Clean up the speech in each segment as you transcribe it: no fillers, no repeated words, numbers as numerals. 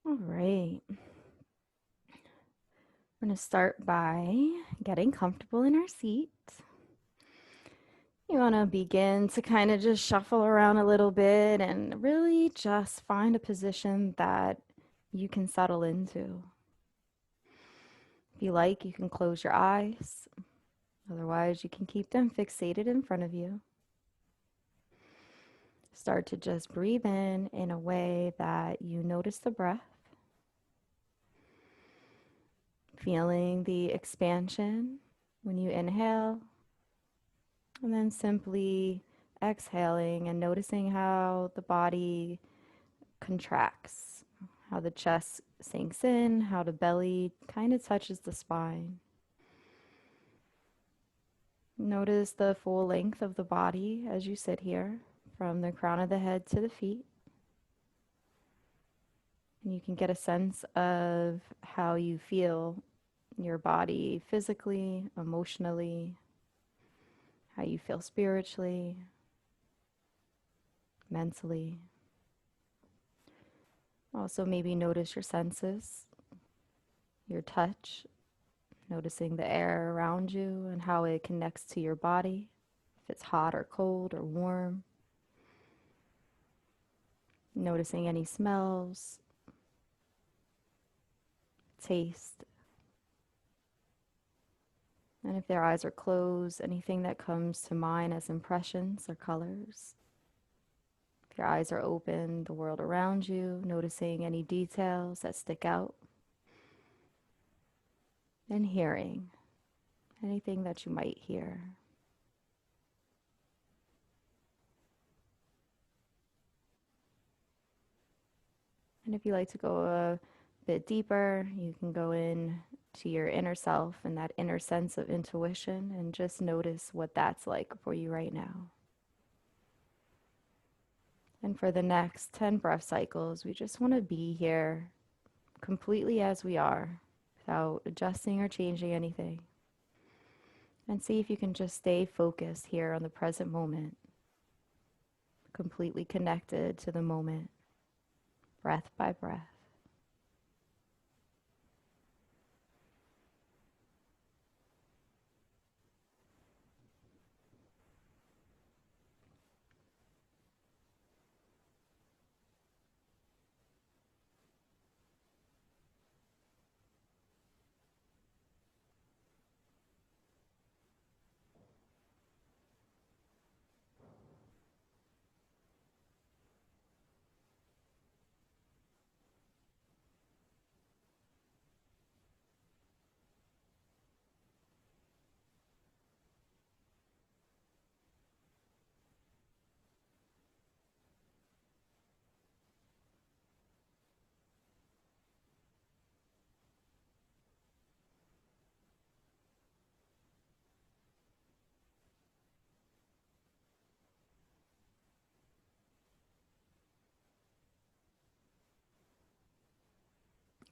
All right. We're going to start by getting comfortable in our seat. You want to begin to kind of just shuffle around a little bit and really just find a position that you can settle into. If you like, you can close your eyes. Otherwise, you can keep them fixated in front of you. Start to just breathe in a way that you notice the breath, feeling the expansion when you inhale, and then simply exhaling and noticing how the body contracts, how the chest sinks in, how the belly kind of touches the spine. Notice the full length of the body as you sit here, from the crown of the head to the feet. And you can get a sense of how you feel your body physically, emotionally, how you feel spiritually, mentally. Also, maybe notice your senses, your touch, noticing the air around you and how it connects to your body, if it's hot or cold or warm. Noticing any smells, taste. And if their eyes are closed, anything that comes to mind as impressions or colors. If your eyes are open, the world around you, noticing any details that stick out. And hearing anything that you might hear. And if you like to go a bit deeper, you can go in to your inner self and that inner sense of intuition and just notice what that's like for you right now. And for the next 10 breath cycles, we just want to be here completely as we are without adjusting or changing anything. And see if you can just stay focused here on the present moment, completely connected to the moment, breath by breath.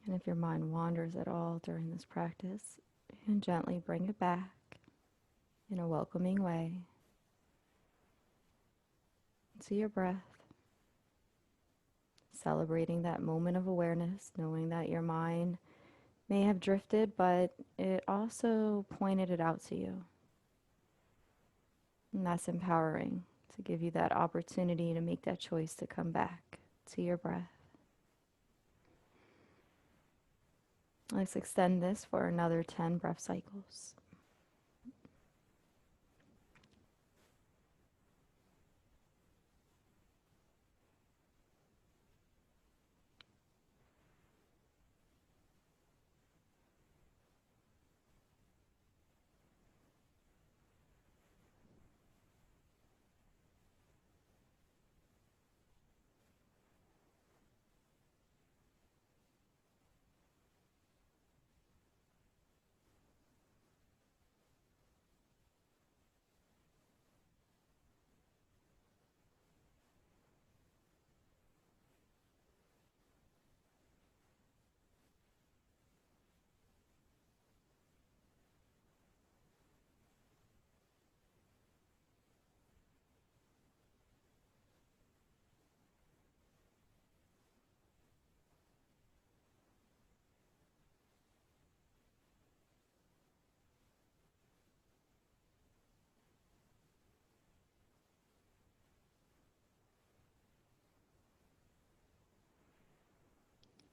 And if your mind wanders at all during this practice, you can gently bring it back in a welcoming way to your breath, celebrating that moment of awareness, knowing that your mind may have drifted, but it also pointed it out to you. And that's empowering to give you that opportunity to make that choice to come back to your breath. Let's extend this for another 10 breath cycles.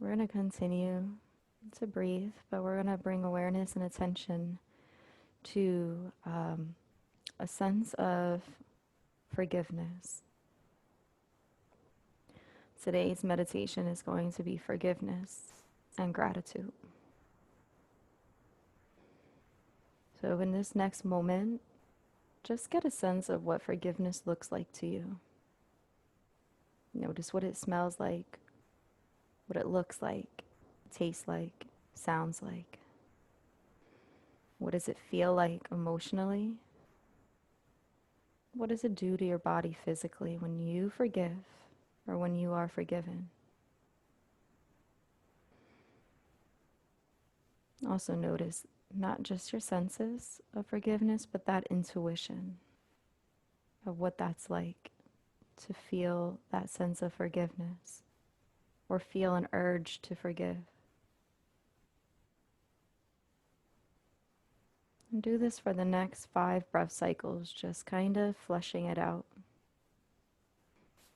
We're going to continue to breathe, but we're going to bring awareness and attention to a sense of forgiveness. Today's meditation is going to be forgiveness and gratitude. So in this next moment, just get a sense of what forgiveness looks like to you. Notice what it smells like, what it looks like, tastes like, sounds like. What does it feel like emotionally? What does it do to your body physically when you forgive or when you are forgiven? Also notice not just your senses of forgiveness, but that intuition of what that's like to feel that sense of forgiveness or feel an urge to forgive. And do this for the next 5 breath cycles, just kind of flushing it out.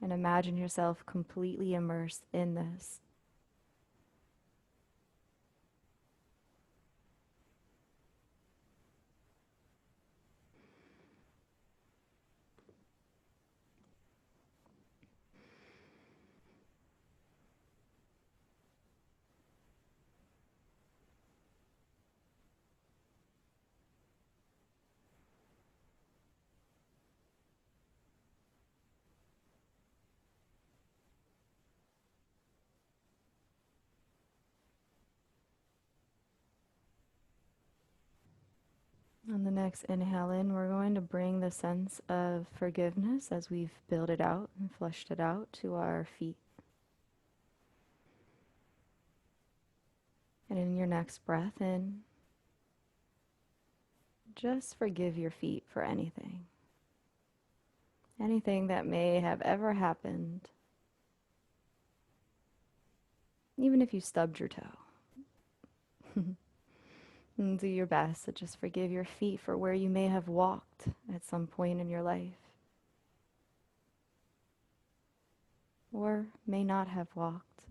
And imagine yourself completely immersed in this. On the next inhale in, we're going to bring the sense of forgiveness as we've built it out and flushed it out to our feet. And in your next breath in, just forgive your feet for anything. Anything that may have ever happened. Even if you stubbed your toe. And do your best to just forgive your feet for where you may have walked at some point in your life. Or may not have walked.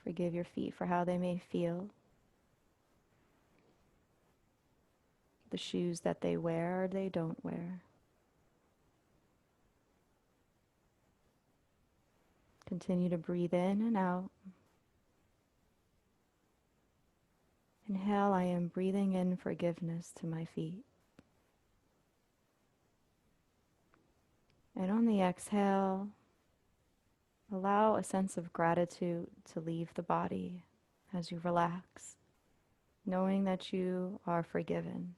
Forgive your feet for how they may feel. The shoes that they wear or they don't wear. Continue to breathe in and out. Inhale, I am breathing in forgiveness to my feet. And on the exhale, allow a sense of gratitude to leave the body as you relax, knowing that you are forgiven.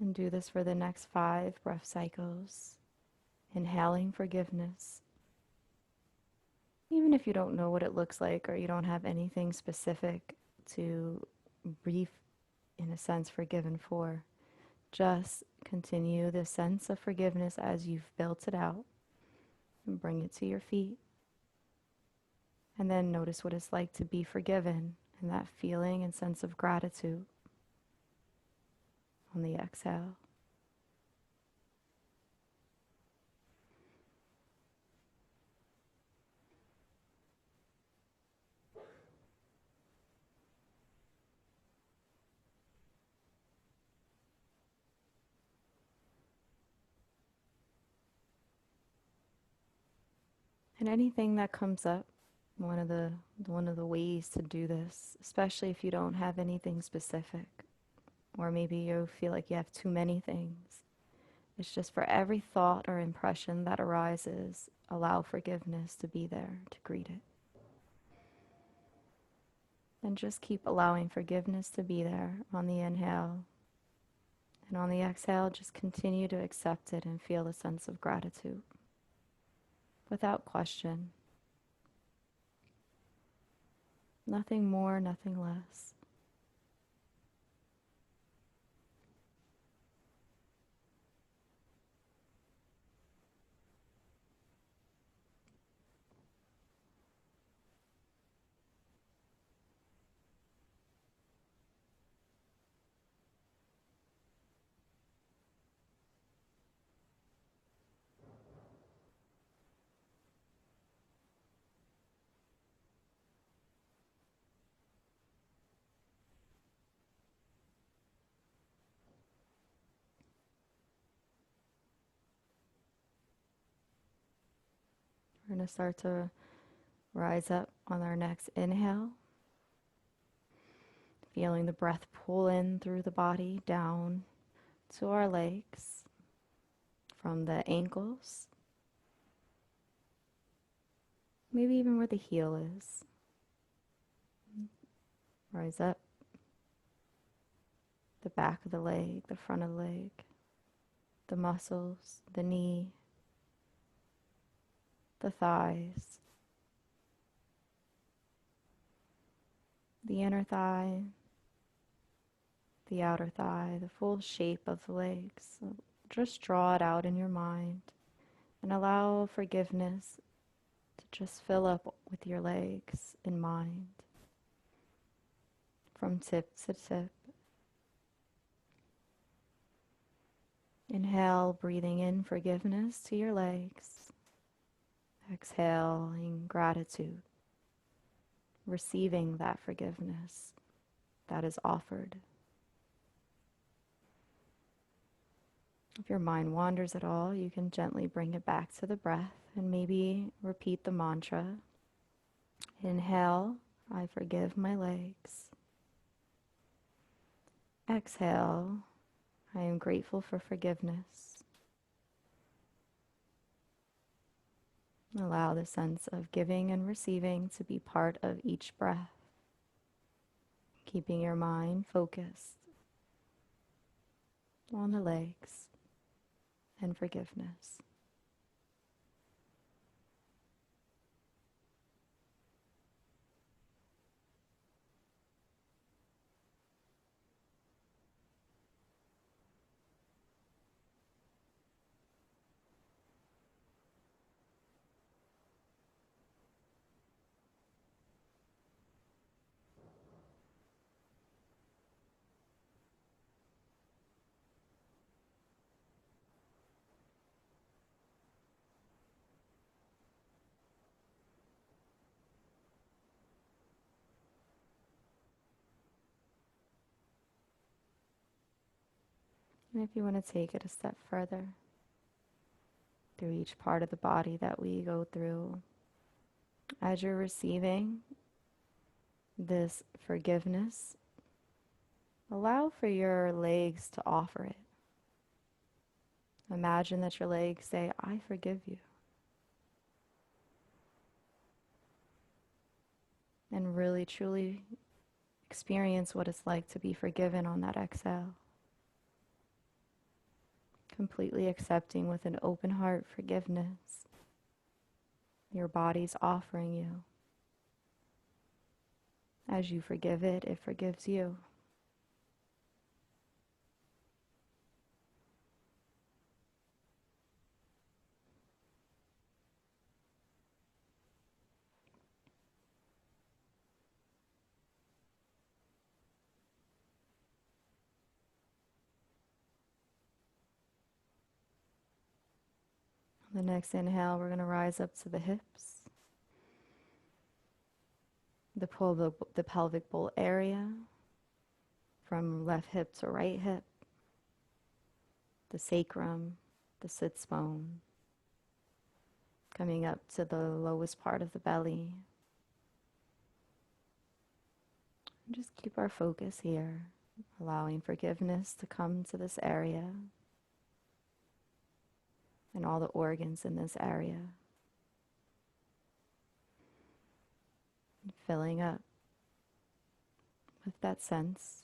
And do this for the next 5 breath cycles. Inhaling forgiveness. Even if you don't know what it looks like or you don't have anything specific to be, in a sense, forgiven for, just continue the sense of forgiveness as you've built it out and bring it to your feet. And then notice what it's like to be forgiven and that feeling and sense of gratitude on the exhale. And anything that comes up, one of the ways to do this, especially if you don't have anything specific, or maybe you feel like you have too many things, it's just for every thought or impression that arises, allow forgiveness to be there to greet it. And just keep allowing forgiveness to be there on the inhale. And on the exhale, just continue to accept it and feel a sense of gratitude. Without question. Nothing more, nothing less. going to start to rise up on our next inhale, feeling the breath pull in through the body down to our legs, from the ankles, maybe even where the heel is. Rise up, the back of the leg, the front of the leg, the muscles, the knee, the thighs, the inner thigh, the outer thigh, the full shape of the legs. So just draw it out in your mind and allow forgiveness to just fill up with your legs in mind, from tip to tip. Inhale, breathing in forgiveness to your legs. Exhaling gratitude, receiving that forgiveness that is offered. If your mind wanders at all, you can gently bring it back to the breath and maybe repeat the mantra. Inhale, I forgive my legs. Exhale, I am grateful for forgiveness. Allow the sense of giving and receiving to be part of each breath, keeping your mind focused on the legs and forgiveness. And if you want to take it a step further, through each part of the body that we go through, as you're receiving this forgiveness, allow for your legs to offer it. Imagine that your legs say, I forgive you. And really, truly experience what it's like to be forgiven on that exhale. Completely accepting with an open heart forgiveness your body's offering you. As you forgive it, it forgives you. On the next inhale, we're going to rise up to the hips, the pelvic bowl area, from left hip to right hip, the sacrum, the sits bone, coming up to the lowest part of the belly. And just keep our focus here, allowing forgiveness to come to this area and all the organs in this area. And filling up with that sense.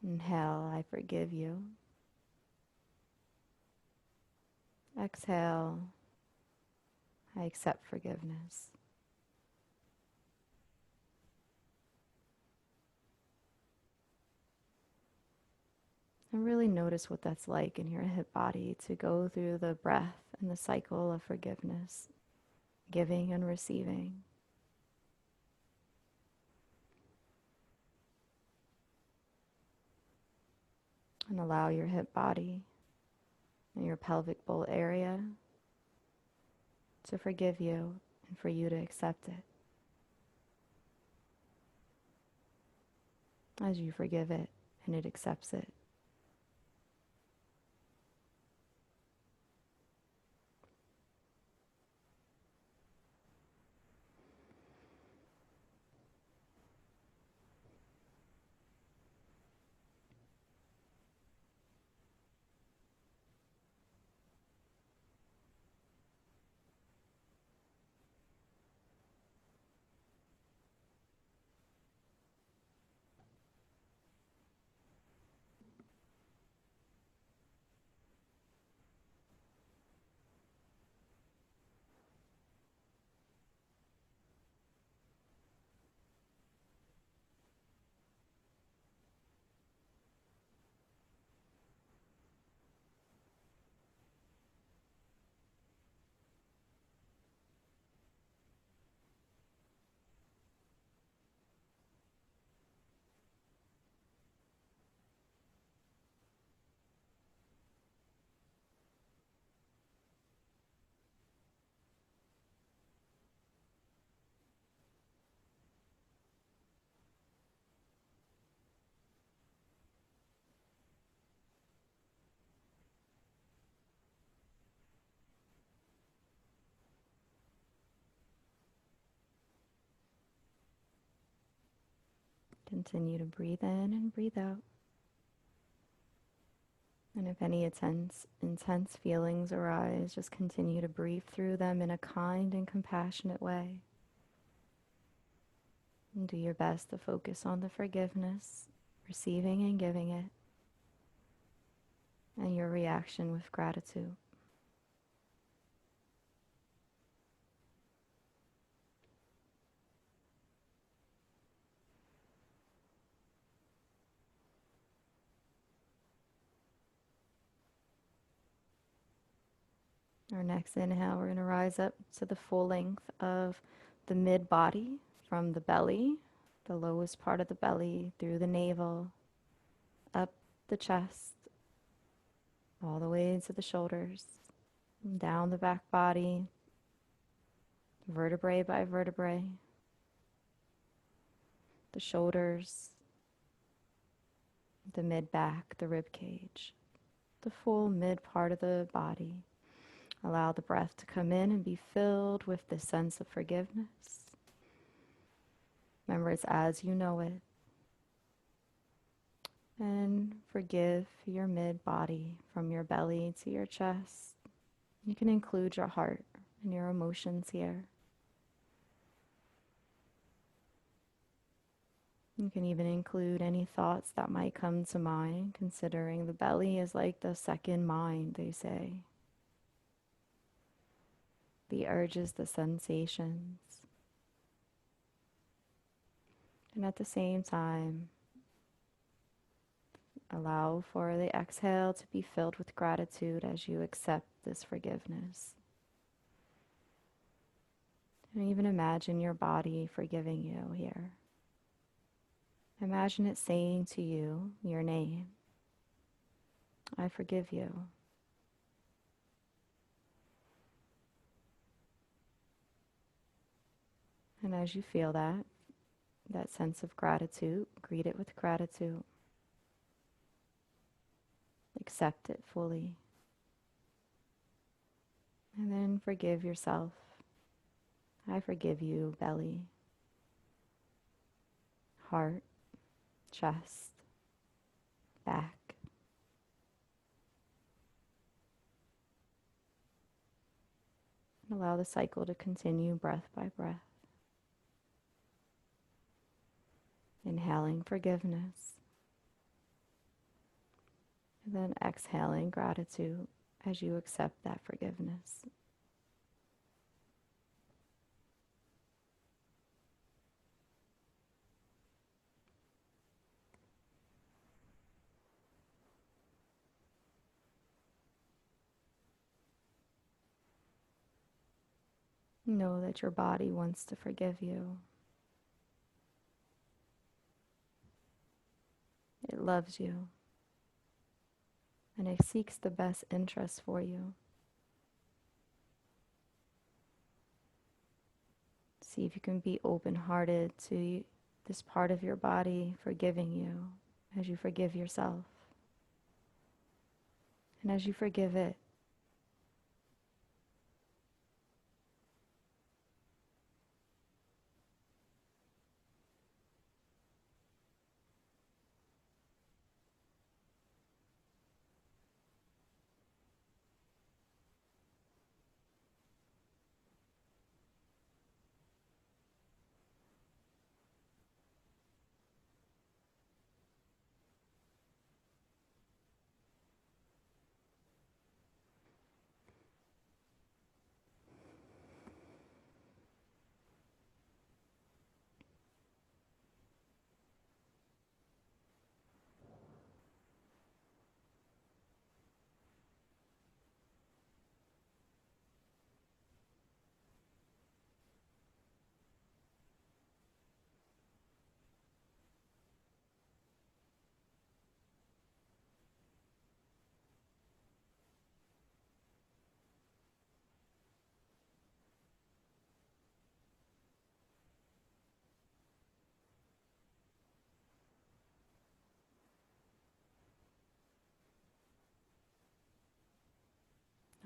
Inhale, I forgive you. Exhale, I accept forgiveness. And really notice what that's like in your hip body to go through the breath and the cycle of forgiveness, giving and receiving. And allow your hip body and your pelvic bowl area to forgive you and for you to accept it. As you forgive it and it accepts it. Continue to breathe in and breathe out. And if any intense feelings arise, just continue to breathe through them in a kind and compassionate way. And do your best to focus on the forgiveness, receiving and giving it, and your reaction with gratitude. Our next inhale, we're going to rise up to the full length of the mid body from the belly, the lowest part of the belly, through the navel, up the chest, all the way to the shoulders, down the back body, vertebrae by vertebrae, the shoulders, the mid back, the rib cage, the full mid part of the body. Allow the breath to come in and be filled with this sense of forgiveness. Remember, it's as you know it. And forgive your mid body from your belly to your chest. You can include your heart and your emotions here. You can even include any thoughts that might come to mind, considering the belly is like the second mind, they say. The urges, the sensations. And at the same time, allow for the exhale to be filled with gratitude as you accept this forgiveness. And even imagine your body forgiving you here. Imagine it saying to you your name. I forgive you. And as you feel that sense of gratitude, greet it with gratitude. Accept it fully. And then forgive yourself. I forgive you, belly, heart, chest, back. And allow the cycle to continue breath by breath. Inhaling forgiveness. And then exhaling gratitude as you accept that forgiveness. Know that your body wants to forgive you. It loves you. And it seeks the best interest for you. See if you can be open-hearted to this part of your body forgiving you as you forgive yourself. And as you forgive it,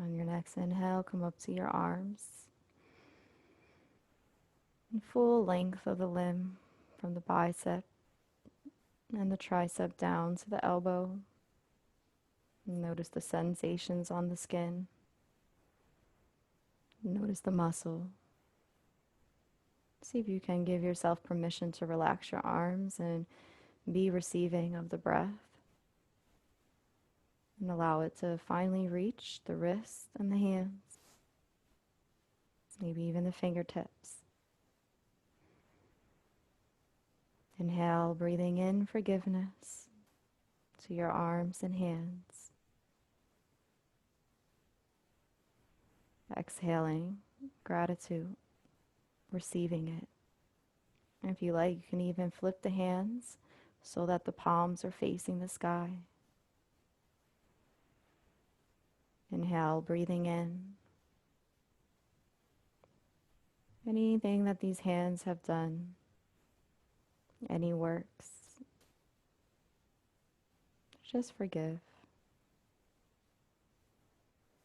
on your next inhale, come up to your arms. And full length of the limb from the bicep and the tricep down to the elbow. Notice the sensations on the skin. Notice the muscle. See if you can give yourself permission to relax your arms and be receiving of the breath. And allow it to finally reach the wrists and the hands, maybe even the fingertips. Inhale, breathing in forgiveness to your arms and hands. Exhaling, gratitude, receiving it. And if you like, you can even flip the hands so that the palms are facing the sky. Inhale, breathing in. Anything that these hands have done, any works, just forgive.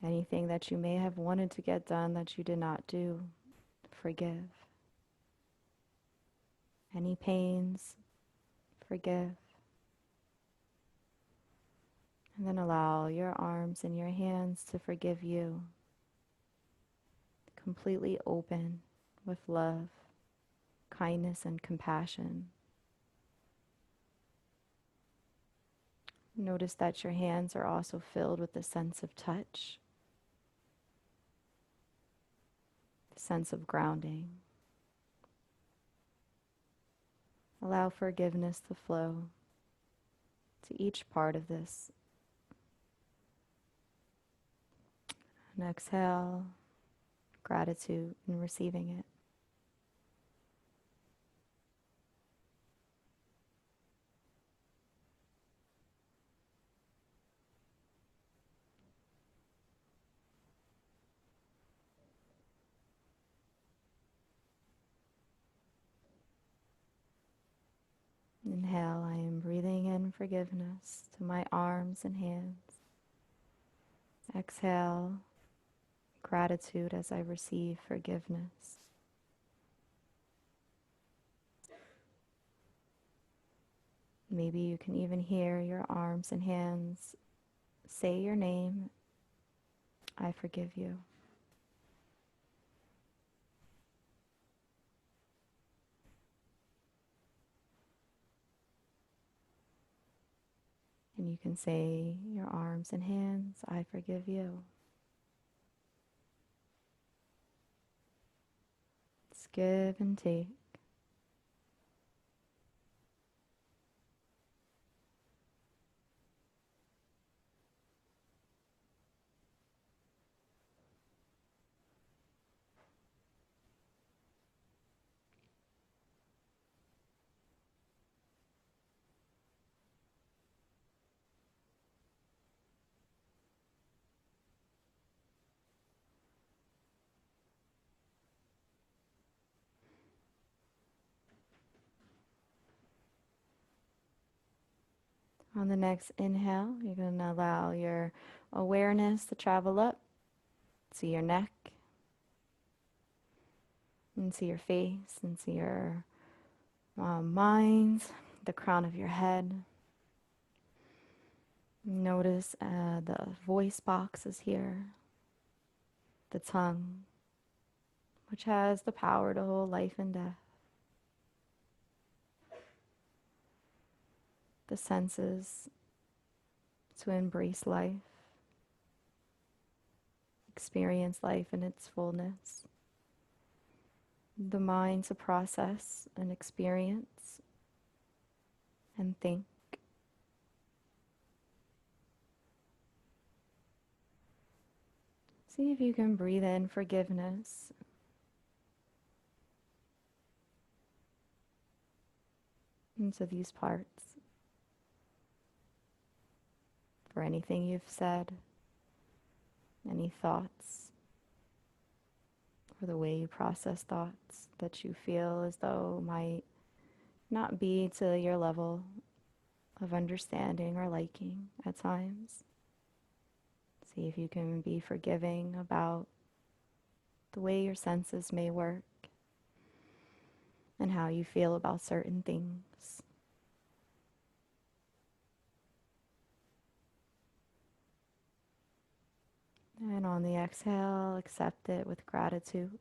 Anything that you may have wanted to get done that you did not do, forgive. Any pains, forgive. And then allow your arms and your hands to forgive you. Completely open with love, kindness, and compassion. Notice that your hands are also filled with the sense of touch, the sense of grounding. Allow forgiveness to flow to each part of this. And exhale, gratitude in receiving it. Inhale, I am breathing in forgiveness to my arms and hands. Exhale, gratitude as I receive forgiveness. Maybe you can even hear your arms and hands say your name. I forgive you. And you can say your arms and hands, I forgive you. It's give and take. On the next inhale, you're going to allow your awareness to travel up to your neck, into your face, into your mind, the crown of your head. Notice the voice box is here, the tongue, which has the power to hold life and death. The senses to embrace life, experience life in its fullness. The mind to process and experience and think. See if you can breathe in forgiveness. Into these parts. For anything you've said, any thoughts, or the way you process thoughts that you feel as though might not be to your level of understanding or liking at times. See if you can be forgiving about the way your senses may work and how you feel about certain things. On the exhale, accept it with gratitude,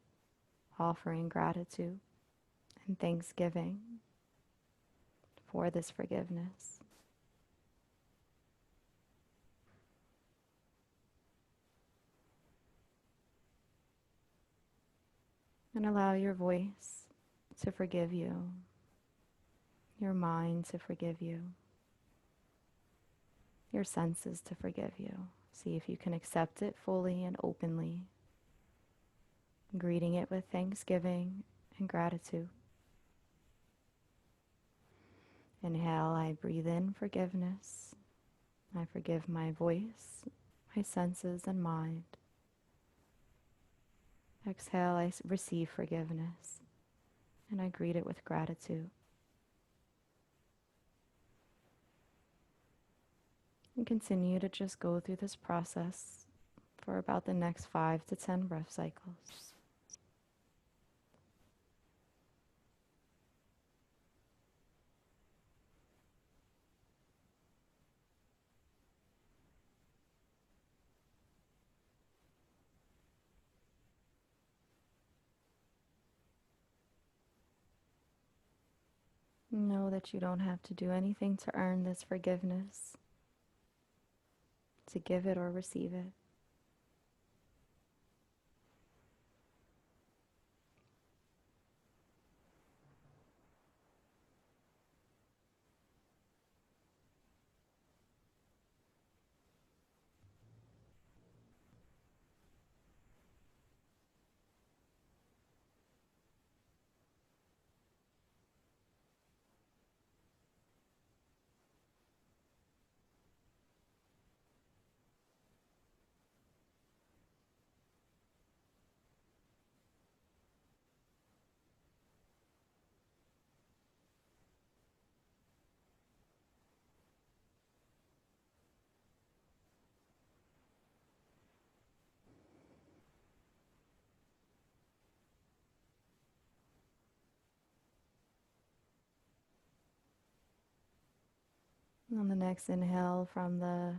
offering gratitude and thanksgiving for this forgiveness. And allow your voice to forgive you, your mind to forgive you, your senses to forgive you. See if you can accept it fully and openly, greeting it with thanksgiving and gratitude. Inhale, I breathe in forgiveness. I forgive my voice, my senses, and mind. Exhale, I receive forgiveness, and I greet it with gratitude. And continue to just go through this process for about the next 5 to 10 breath cycles. Know that you don't have to do anything to earn this forgiveness, to give it or receive it. On the next inhale, from the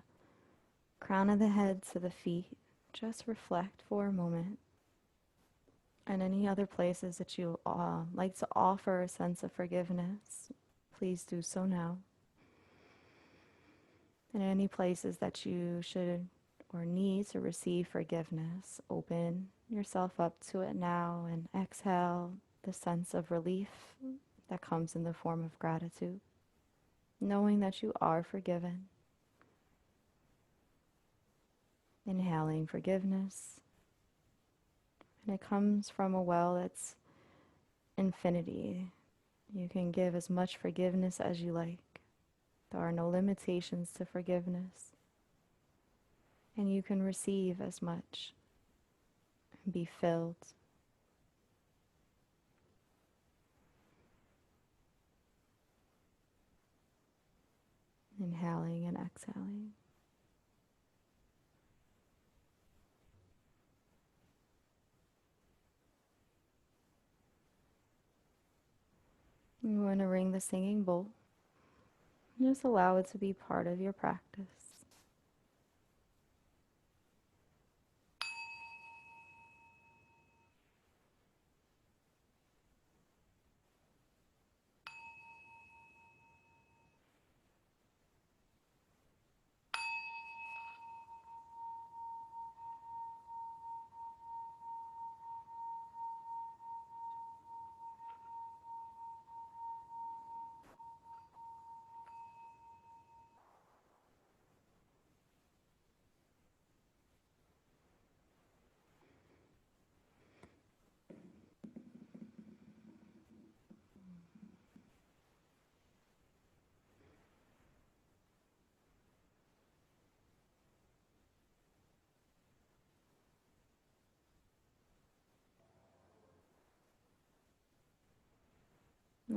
crown of the head to the feet, just reflect for a moment. And any other places that you like to offer a sense of forgiveness, please do so now. And any places that you should or need to receive forgiveness, open yourself up to it now and exhale the sense of relief that comes in the form of gratitude, knowing that you are forgiven. Inhaling forgiveness, and it comes from a well that's infinity. You can give as much forgiveness as you like. There are no limitations to forgiveness. And you can receive as much and be filled. Inhaling and exhaling. You want to ring the singing bowl. Just allow it to be part of your practice.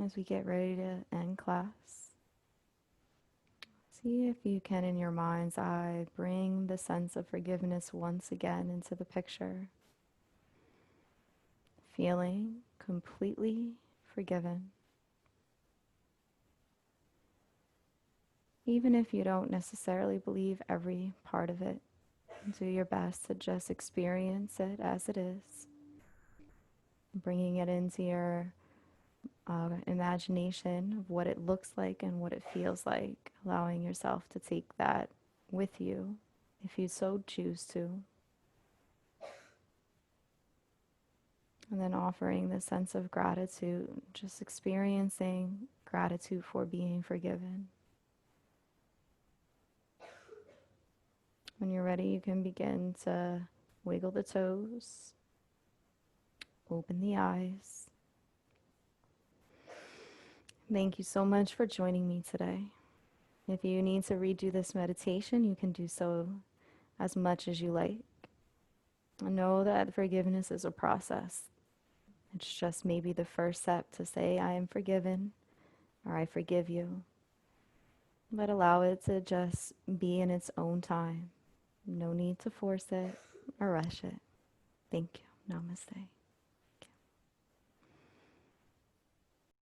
As we get ready to end class, see if you can, in your mind's eye, bring the sense of forgiveness once again into the picture. Feeling completely forgiven. Even if you don't necessarily believe every part of it, Do your best to just experience it as it is, bringing it into your imagination of what it looks like and what it feels like, allowing yourself to take that with you if you so choose to. And then offering the sense of gratitude, just experiencing gratitude for being forgiven. When you're ready, you can begin to wiggle the toes, open the eyes. Thank you so much for joining me today. If you need to redo this meditation, you can do so as much as you like. Know that forgiveness is a process. It's just maybe the first step to say, I am forgiven, or I forgive you. But allow it to just be in its own time. No need to force it or rush it. Thank you. Namaste.